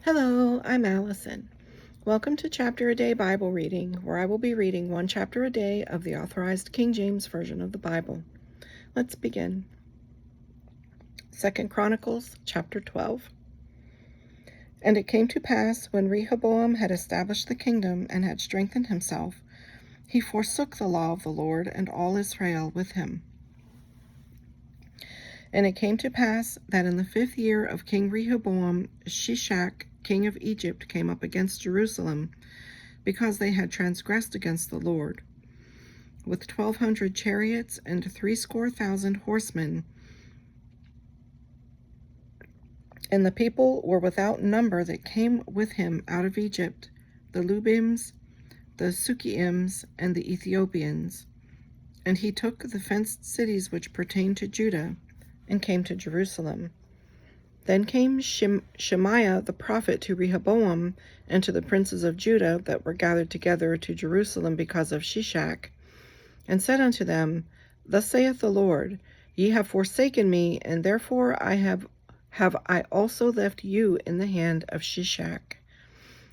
Hello, I'm Allison. Welcome to Chapter a Day Bible Reading, where I will be reading one chapter a day of the Authorized King James Version of the Bible. Let's begin. 2 Chronicles Chapter 12. And it came to pass, when Rehoboam had established the kingdom and had strengthened himself, he forsook the law of the Lord and all Israel with him. And it came to pass that in the 5th year of King Rehoboam, Shishak, king of Egypt, came up against Jerusalem, because they had transgressed against the Lord, with 1,200 chariots and 70,000 horsemen. And the people were without number that came with him out of Egypt, the Lubims, the Sukkiims, and the Ethiopians. And he took the fenced cities which pertained to Judah, and came to Jerusalem. Then came Shemaiah the prophet to Rehoboam and to the princes of Judah that were gathered together to Jerusalem because of Shishak, and said unto them, Thus saith the Lord, Ye have forsaken me, and therefore have I also left you in the hand of Shishak.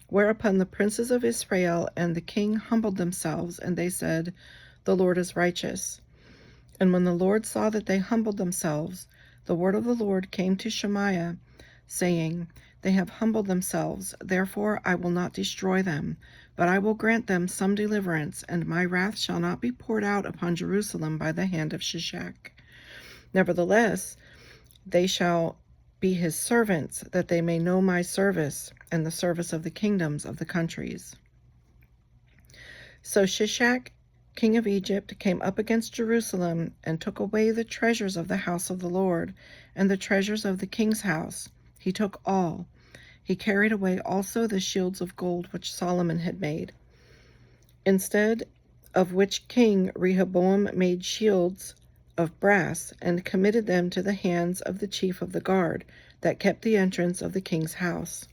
Whereupon the princes of Israel and the king humbled themselves, and they said, The Lord is righteous. And when the Lord saw that they humbled themselves, the word of the Lord came to Shemaiah, saying, They have humbled themselves, therefore I will not destroy them, but I will grant them some deliverance, and my wrath shall not be poured out upon Jerusalem by the hand of Shishak. Nevertheless, they shall be his servants, that they may know my service, and the service of the kingdoms of the countries. So Shishak, king of Egypt, came up against Jerusalem, and took away the treasures of the house of the Lord, and the treasures of the king's house. He took all. He carried away also the shields of gold which Solomon had made. Instead of which King Rehoboam made shields of brass, and committed them to the hands of the chief of the guard, that kept the entrance of the king's house.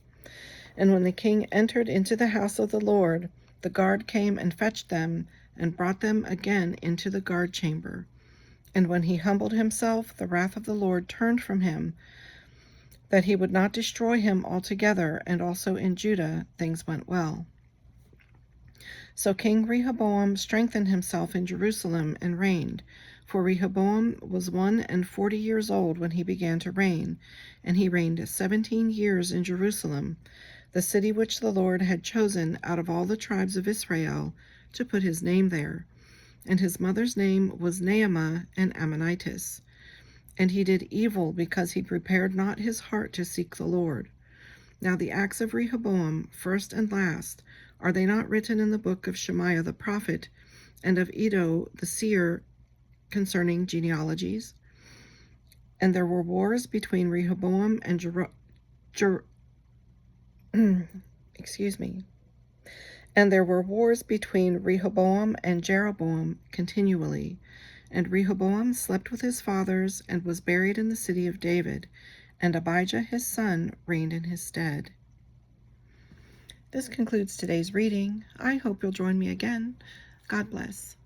And when the king entered into the house of the Lord, the guard came and fetched them, and brought them again into the guard chamber. And when he humbled himself, the wrath of the Lord turned from him, that he would not destroy him altogether, and also in Judah things went well. So King Rehoboam strengthened himself in Jerusalem and reigned. For Rehoboam was 41 years old when he began to reign, and he reigned 17 years in Jerusalem, the city which the Lord had chosen out of all the tribes of Israel, to put his name there. And his mother's name was Naamah, an Ammonitess. And he did evil, because he prepared not his heart to seek the Lord. Now the acts of Rehoboam, first and last, are they not written in the book of Shemaiah the prophet, and of Iddo the seer, concerning genealogies? And there were wars between Rehoboam and And there were wars between Rehoboam and Jeroboam continually. And Rehoboam slept with his fathers, and was buried in the city of David, and Abijah his son reigned in his stead. This concludes today's reading. I hope you'll join me again. God bless.